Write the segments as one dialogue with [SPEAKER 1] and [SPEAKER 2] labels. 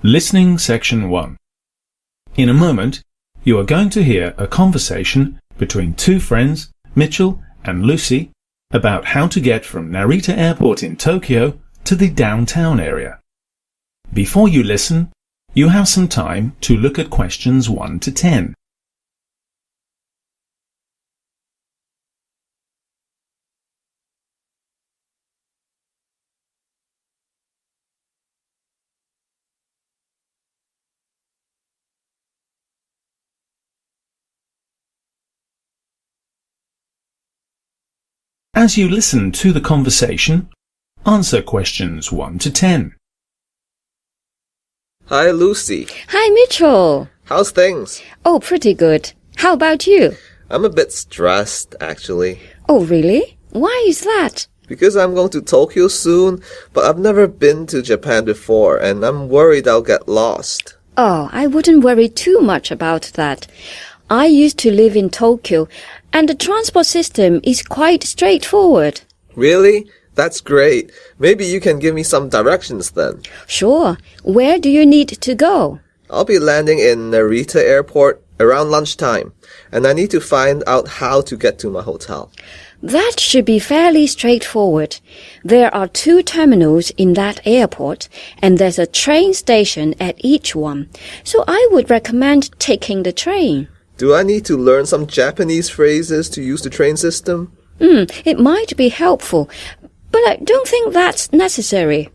[SPEAKER 1] Listening Section 1. In a moment, you are going to hear a conversation between two friends, Mitchell and Lucy, about how to get from Narita Airport in Tokyo to the downtown area. Before you listen, you have some time to look at questions 1 to 10. As you listen to the conversation, answer questions 1 to 10.
[SPEAKER 2] Hi, Lucy.
[SPEAKER 3] Hi, Mitchell.
[SPEAKER 2] How's things?
[SPEAKER 3] Oh, pretty good. How about you?
[SPEAKER 2] I'm a bit stressed, actually.
[SPEAKER 3] Oh, really? Why is that?
[SPEAKER 2] Because I'm going to Tokyo soon, but I've never been to Japan before, and I'm worried I'll get lost.
[SPEAKER 3] Oh, I wouldn't worry too much about that. I used to live in Tokyo, and the transport system is quite straightforward.
[SPEAKER 2] Really? That's great. Maybe you can give me some directions then.
[SPEAKER 3] Sure. Where do you need to go?
[SPEAKER 2] I'll be landing in Narita Airport around lunchtime, and I need to find out how to get to my hotel.
[SPEAKER 3] That should be fairly straightforward. There are 2 terminals in that airport, and there's a train station at each one. So I would recommend taking the train.
[SPEAKER 2] Do I need to learn some Japanese phrases to use the train system?
[SPEAKER 3] It might be helpful, but I don't think that's necessary.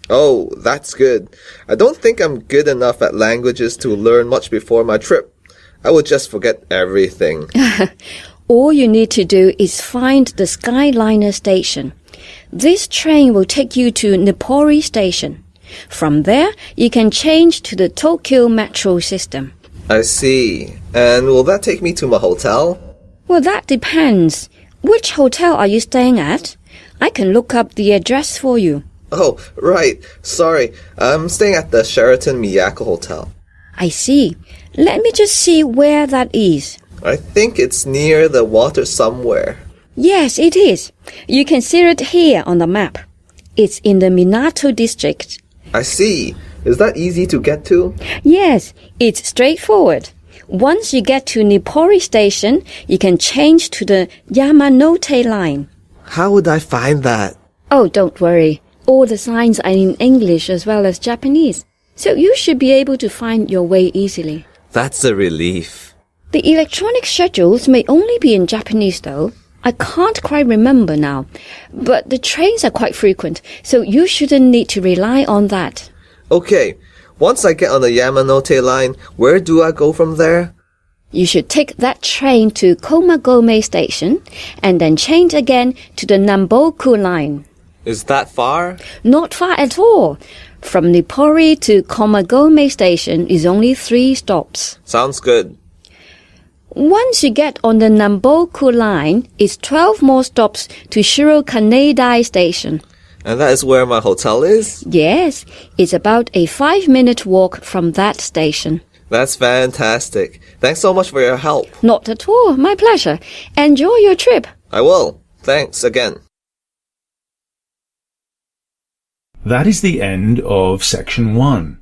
[SPEAKER 2] Oh, that's good. I don't think I'm good enough at languages to learn much before my trip. I would just forget everything.
[SPEAKER 3] All you need to do is find the Skyliner station. This train will take you to Nippori Station. From there, you can change to the Tokyo Metro system.
[SPEAKER 2] I see. And will that take me to my hotel?
[SPEAKER 3] Well, that depends. Which hotel are you staying at? I can look up the address for you.
[SPEAKER 2] Oh, right. Sorry. I'm staying at the Sheraton Miyako Hotel.
[SPEAKER 3] I see. Let me just see where that is.
[SPEAKER 2] I think it's near the water somewhere.
[SPEAKER 3] Yes, it is. You can see it here on the map. It's in the Minato district.
[SPEAKER 2] I see. Is that easy to get to?
[SPEAKER 3] Yes, it's straightforward. Once you get to Nippori Station, you can change to the Yamanote line.
[SPEAKER 2] How would I find that?
[SPEAKER 3] Oh, don't worry. All the signs are in English as well as Japanese, so you should be able to find your way easily.
[SPEAKER 2] That's a relief.
[SPEAKER 3] The electronic schedules may only be in Japanese though. I can't quite remember now, but the trains are quite frequent, so you shouldn't need to rely on that.
[SPEAKER 2] Okay, once I get on the Yamanote line, where do I go from there?
[SPEAKER 3] You should take that train to Komagome Station and then change again to the Namboku line.
[SPEAKER 2] Is that far?
[SPEAKER 3] Not far at all. From Nippori to Komagome Station is only 3 stops.
[SPEAKER 2] Sounds good.
[SPEAKER 3] Once you get on the Namboku line, it's 12 more stops to Shirokanedai Station.
[SPEAKER 2] And that is where my hotel is?
[SPEAKER 3] Yes, it's about a 5-minute walk from that station.
[SPEAKER 2] That's fantastic. Thanks so much for your help.
[SPEAKER 3] Not at all. My pleasure. Enjoy your trip.
[SPEAKER 2] I will. Thanks again.
[SPEAKER 1] That is the end of Section 1.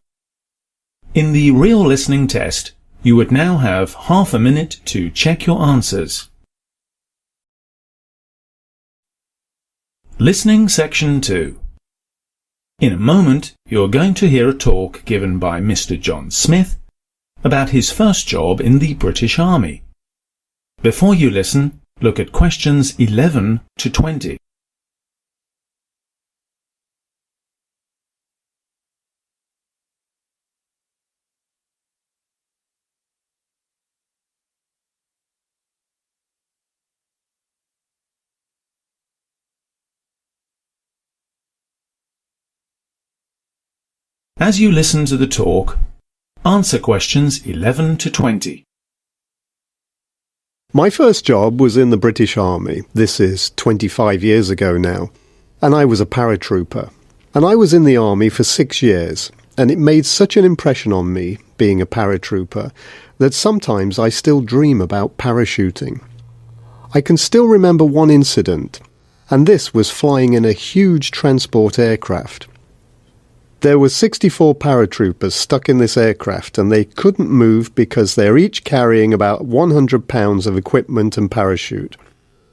[SPEAKER 1] In the real listening test, you would now have half a minute to check your answers. Listening Section 2. In a moment, you're going to hear a talk given by Mr. John Smith about his first job in the British Army. Before you listen, look at questions 11 to 20. As you listen to the talk, answer questions 11 to 20.
[SPEAKER 4] My first job was in the British Army. This is 25 years ago now. And I was a paratrooper. And I was in the Army for 6 years. And it made such an impression on me, being a paratrooper, that sometimes I still dream about parachuting. I can still remember one incident, and this was flying in a huge transport aircraft. There were 64 paratroopers stuck in this aircraft, and they couldn't move because they're each carrying about 100 pounds of equipment and parachute.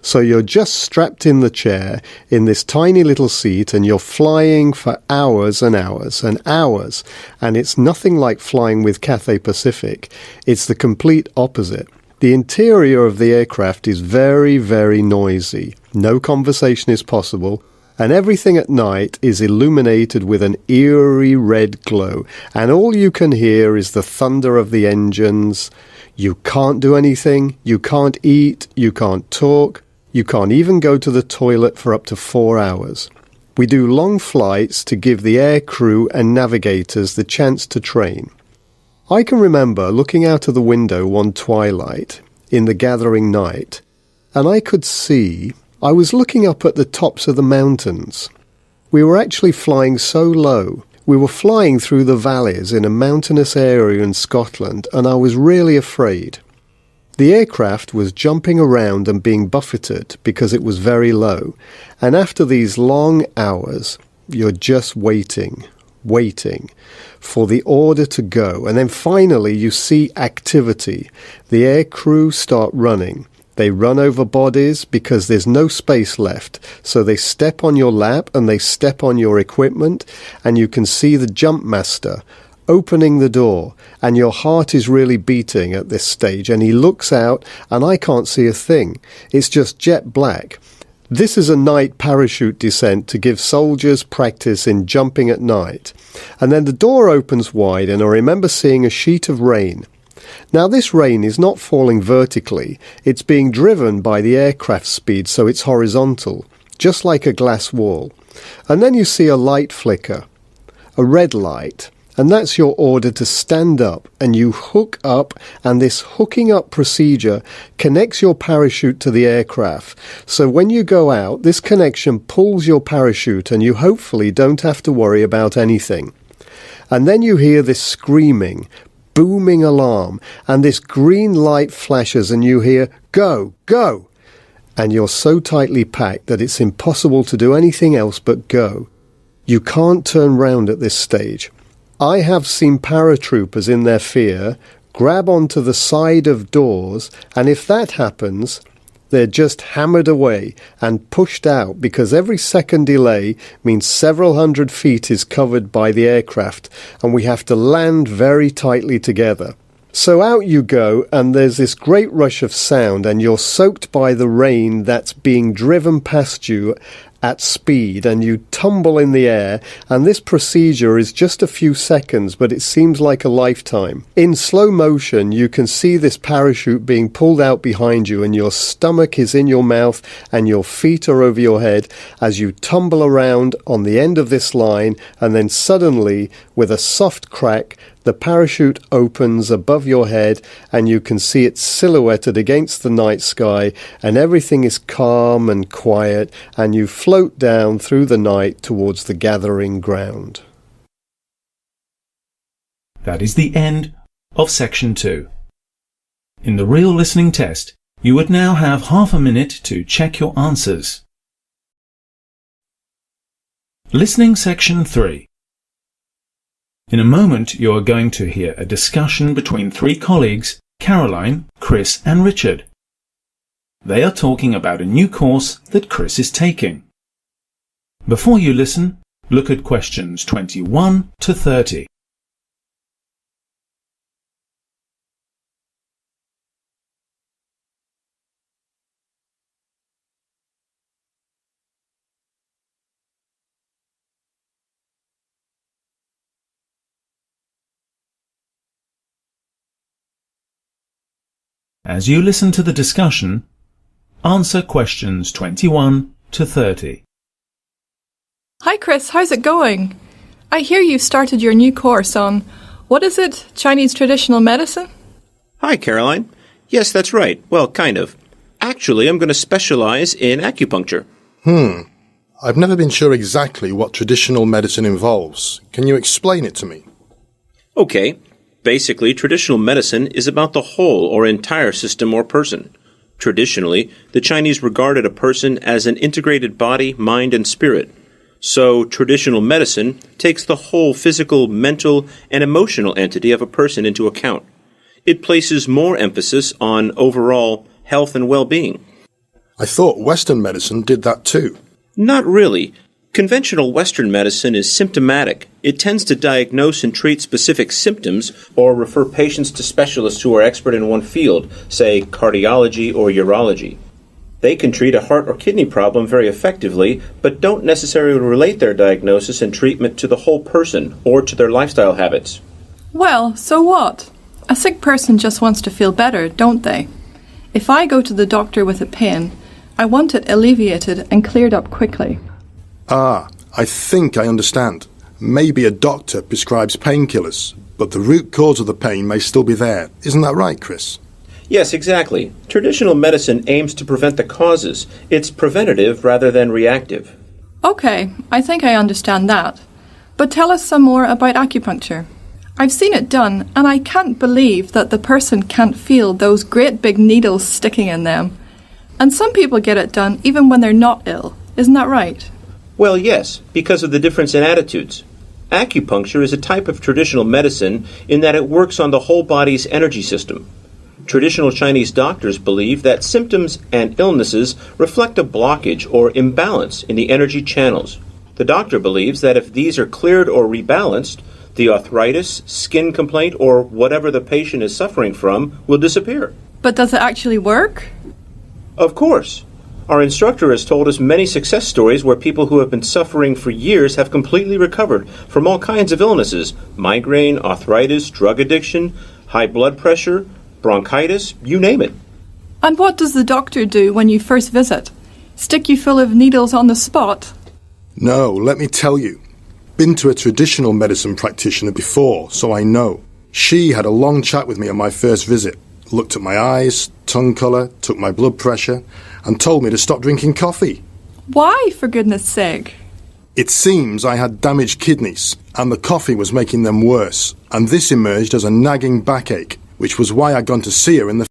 [SPEAKER 4] So you're just strapped in the chair in this tiny little seat, and you're flying for hours and hours and hours, and it's nothing like flying with Cathay Pacific. It's the complete opposite. The interior of the aircraft is very, very noisy. No conversation is possible. And everything at night is illuminated with an eerie red glow, and all you can hear is the thunder of the engines. You can't do anything, you can't eat, you can't talk, you can't even go to the toilet for up to 4 hours. We do long flights to give the air crew and navigators the chance to train. I can remember looking out of the window one twilight in the gathering night, and I could see I was looking up at the tops of the mountains. We were actually flying so low. We were flying through the valleys in a mountainous area in Scotland, and I was really afraid. The aircraft was jumping around and being buffeted because it was very low, and after these long hours, you're just waiting for the order to go, and then finally you see activity. The air crew start running. They run over bodies because there's no space left, so they step on your lap and they step on your equipment, and you can see the jump master opening the door, and your heart is really beating at this stage, and he looks out and I can't see a thing. It's just jet black. This is a night parachute descent to give soldiers practice in jumping at night. And then the door opens wide, and I remember seeing a sheet of rain. Now this rain is not falling vertically, it's being driven by the aircraft speed, so it's horizontal, just like a glass wall. And then you see a light flicker, a red light, and that's your order to stand up, and you hook up, and this hooking up procedure connects your parachute to the aircraft. So when you go out, this connection pulls your parachute, and you hopefully don't have to worry about anything. And then you hear this screaming, booming alarm, and this green light flashes, and you hear, "Go, go!" And you're so tightly packed that it's impossible to do anything else but go. You can't turn round at this stage. I have seen paratroopers in their fear grab onto the side of doors, and if that happens, they're just hammered away and pushed out, because every second delay means several hundred feet is covered by the aircraft, and we have to land very tightly together. So out you go, and there's this great rush of sound, and you're soaked by the rain that's being driven past you at speed, and you tumble in the air, and this procedure is just a few seconds, but it seems like a lifetime. In slow motion, you can see this parachute being pulled out behind you, and your stomach is in your mouth, and your feet are over your head as you tumble around on the end of this line, and then suddenly, with a soft crack, the parachute opens above your head, and you can see it silhouetted against the night sky, and everything is calm and quiet, and you float down through the night towards the gathering ground.
[SPEAKER 1] That is the end of section 2. In the real listening test, you would now have half a minute to check your answers. Listening section 3. In a moment, you are going to hear a discussion between 3 colleagues, Caroline, Chris and Richard. They are talking about a new course that Chris is taking. Before you listen, look at questions 21 to 30. As you listen to the discussion, answer questions 21 to 30.
[SPEAKER 5] Hi Chris, how's it going? I hear you started your new course on, what is it, Chinese traditional medicine?
[SPEAKER 6] Hi Caroline. Yes, that's right. Well, kind of. Actually, I'm going to specialize in acupuncture.
[SPEAKER 7] I've never been sure exactly what traditional medicine involves. Can you explain it to me?
[SPEAKER 6] Okay. Basically, traditional medicine is about the whole or entire system or person. Traditionally, the Chinese regarded a person as an integrated body, mind, and spirit. So traditional medicine takes the whole physical, mental, and emotional entity of a person into account. It places more emphasis on overall health and well-being.
[SPEAKER 7] I thought Western medicine did that too.
[SPEAKER 6] Not really. Conventional Western medicine is symptomatic. It tends to diagnose and treat specific symptoms or refer patients to specialists who are expert in one field, say cardiology or urology. They can treat a heart or kidney problem very effectively, but don't necessarily relate their diagnosis and treatment to the whole person or to their lifestyle habits.
[SPEAKER 5] Well, so what? A sick person just wants to feel better, don't they? If I go to the doctor with a pain, I want it alleviated and cleared up quickly.
[SPEAKER 7] Ah, I think I understand. Maybe a doctor prescribes painkillers, but the root cause of the pain may still be there. Isn't that right, Chris?
[SPEAKER 6] Yes, exactly. Traditional medicine aims to prevent the causes. It's preventative rather than reactive.
[SPEAKER 5] Okay, I think I understand that. But tell us some more about acupuncture. I've seen it done, and I can't believe that the person can't feel those great big needles sticking in them. And some people get it done even when they're not ill. Isn't that right?
[SPEAKER 6] Well, yes, because of the difference in attitudes. Acupuncture is a type of traditional medicine in that it works on the whole body's energy system. Traditional Chinese doctors believe that symptoms and illnesses reflect a blockage or imbalance in the energy channels. The doctor believes that if these are cleared or rebalanced, the arthritis, skin complaint, or whatever the patient is suffering from will disappear.
[SPEAKER 5] But does it actually work?
[SPEAKER 6] Of course. Our instructor has told us many success stories where people who have been suffering for years have completely recovered from all kinds of illnesses: migraine, arthritis, drug addiction, high blood pressure, bronchitis, you name it.
[SPEAKER 5] And what does the doctor do when you first visit? Stick you full of needles on the spot?
[SPEAKER 7] No, let me tell you. Been to a traditional medicine practitioner before, so I know. She had a long chat with me on my first visit, looked at my eyes, tongue colour, took my blood pressure, and told me to stop drinking coffee.
[SPEAKER 5] Why, for goodness sake?
[SPEAKER 7] It seems I had damaged kidneys, and the coffee was making them worse, and this emerged as a nagging backache, which was why I'd gone to see her in the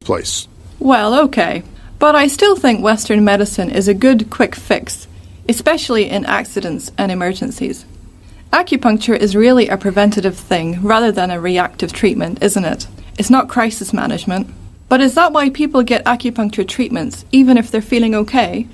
[SPEAKER 7] place.
[SPEAKER 5] Well, okay. But I still think Western medicine is a good quick fix, especially in accidents and emergencies. Acupuncture is really a preventative thing rather than a reactive treatment, isn't it? It's not crisis management. But is that why people get acupuncture treatments, even if they're feeling okay?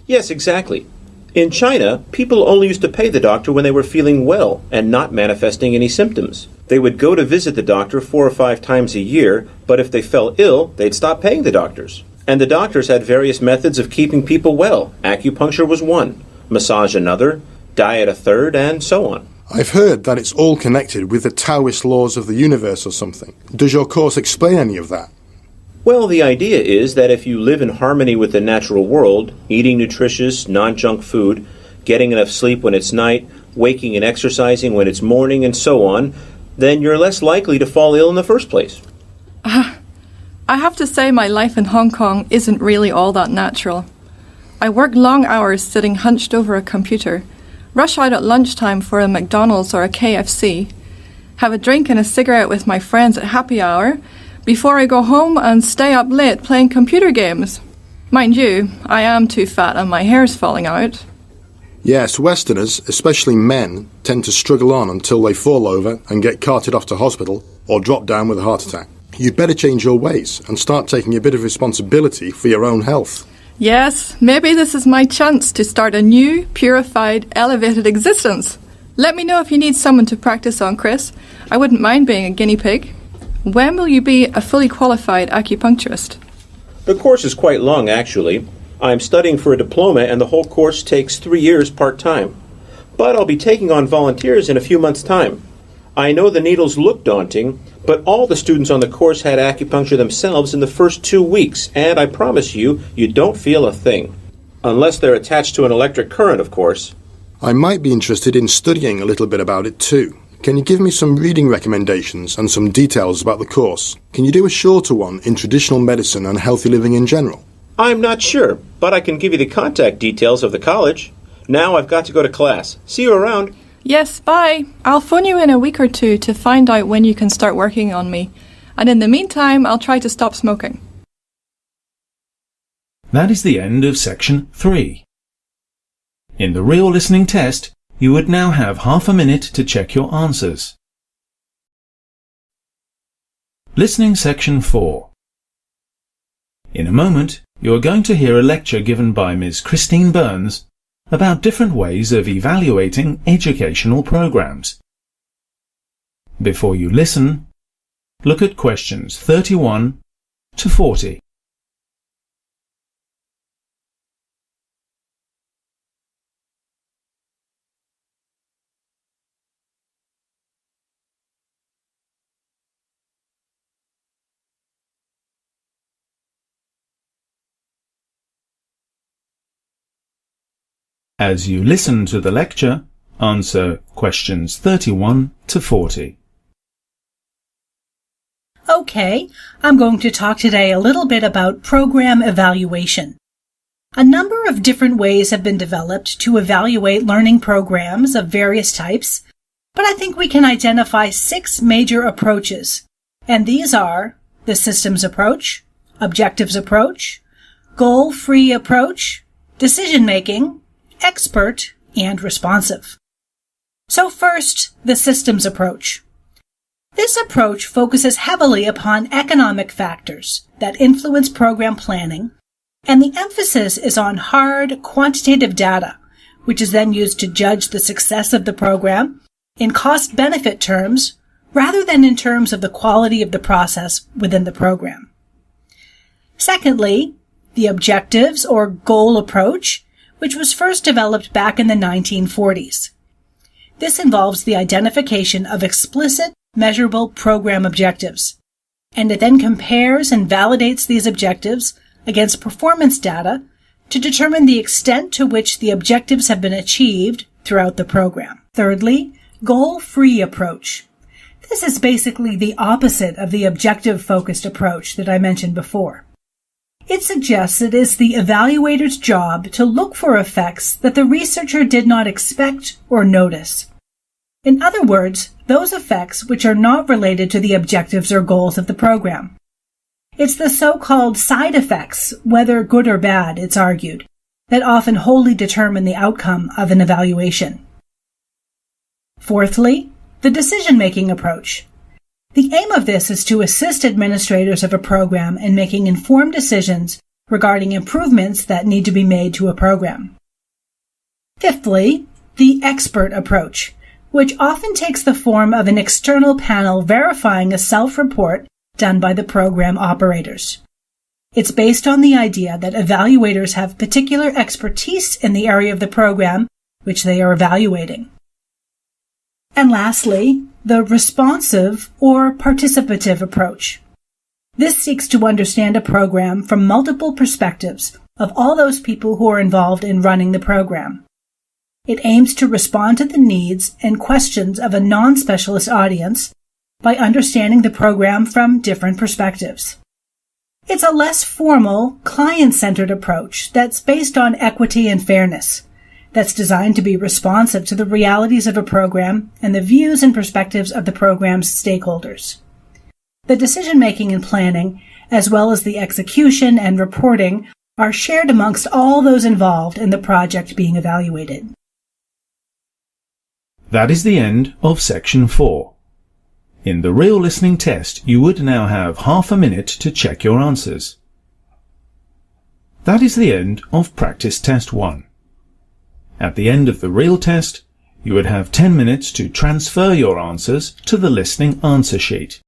[SPEAKER 6] Yes, exactly. In China, people only used to pay the doctor when they were feeling well and not manifesting any symptoms. They would go to visit the doctor 4 or 5 times a year, but if they fell ill, they'd stop paying the doctors. And the doctors had various methods of keeping people well. Acupuncture was one, massage another, diet a third, and so on.
[SPEAKER 7] I've heard that it's all connected with the Taoist laws of the universe or something. Does your course explain any of that?
[SPEAKER 6] Well, the idea is that if you live in harmony with the natural world, eating nutritious, non-junk food, getting enough sleep when it's night, waking and exercising when it's morning, and so on, then you're less likely to fall ill in the first place.
[SPEAKER 5] I have to say my life in Hong Kong isn't really all that natural. I work long hours sitting hunched over a computer, rush out at lunchtime for a McDonald's or a KFC, have a drink and a cigarette with my friends at happy hour, before I go home and stay up late playing computer games. Mind you, I am too fat and my hair's falling out.
[SPEAKER 7] Yes, Westerners, especially men, tend to struggle on until they fall over and get carted off to hospital or drop down with a heart attack. You'd better change your ways and start taking a bit of responsibility for your own health.
[SPEAKER 5] Yes, maybe this is my chance to start a new, purified, elevated existence. Let me know if you need someone to practice on, Chris. I wouldn't mind being a guinea pig. When will you be a fully qualified acupuncturist?
[SPEAKER 6] The course is quite long, actually. I'm studying for a diploma, and the whole course takes 3 years part-time. But I'll be taking on volunteers in a few months' time. I know the needles look daunting, but all the students on the course had acupuncture themselves in the first 2 weeks, and I promise you, you don't feel a thing. Unless they're attached to an electric current, of course.
[SPEAKER 7] I might be interested in studying a little bit about it too. Can you give me some reading recommendations and some details about the course? Can you do a shorter one in traditional medicine and healthy living in general?
[SPEAKER 6] I'm not sure, but I can give you the contact details of the college. Now I've got to go to class. See you around.
[SPEAKER 5] Yes, bye. I'll phone you in a week or two to find out when you can start working on me. And in the meantime, I'll try to stop smoking.
[SPEAKER 1] That is the end of section 3. In the real listening test, you would now have half a minute to check your answers. Listening section 4. In a moment, you are going to hear a lecture given by Ms. Christine Burns about different ways of evaluating educational programs. Before you listen, look at questions 31 to 40. As you listen to the lecture, answer questions 31 to 40.
[SPEAKER 8] Okay, I'm going to talk today a little bit about program evaluation. A number of different ways have been developed to evaluate learning programs of various types, but I think we can identify 6 major approaches, and these are the systems approach, objectives approach, goal-free approach, decision-making, expert, and responsive. So first, the systems approach. This approach focuses heavily upon economic factors that influence program planning, and the emphasis is on hard, quantitative data, which is then used to judge the success of the program in cost-benefit terms rather than in terms of the quality of the process within the program. Secondly, the objectives or goal approach, which was first developed back in the 1940s. This involves the identification of explicit, measurable program objectives, and it then compares and validates these objectives against performance data to determine the extent to which the objectives have been achieved throughout the program. Thirdly, goal-free approach. This is basically the opposite of the objective-focused approach that I mentioned before. It suggests it is the evaluator's job to look for effects that the researcher did not expect or notice. In other words, those effects which are not related to the objectives or goals of the program. It's the so-called side effects, whether good or bad, it's argued, that often wholly determine the outcome of an evaluation. Fourthly, the decision-making approach. The aim of this is to assist administrators of a program in making informed decisions regarding improvements that need to be made to a program. Fifthly, the expert approach, which often takes the form of an external panel verifying a self-report done by the program operators. It's based on the idea that evaluators have particular expertise in the area of the program which they are evaluating. And lastly, the responsive or participative approach. This seeks to understand a program from multiple perspectives of all those people who are involved in running the program. It aims to respond to the needs and questions of a non-specialist audience by understanding the program from different perspectives. It's a less formal, client-centered approach that's based on equity and fairness, that's designed to be responsive to the realities of a program and the views and perspectives of the program's stakeholders. The decision-making and planning, as well as the execution and reporting, are shared amongst all those involved in the project being evaluated.
[SPEAKER 1] That is the end of section 4. In the real listening test, you would now have half a minute to check your answers. That is the end of practice test 1. At the end of the real test, you would have 10 minutes to transfer your answers to the listening answer sheet.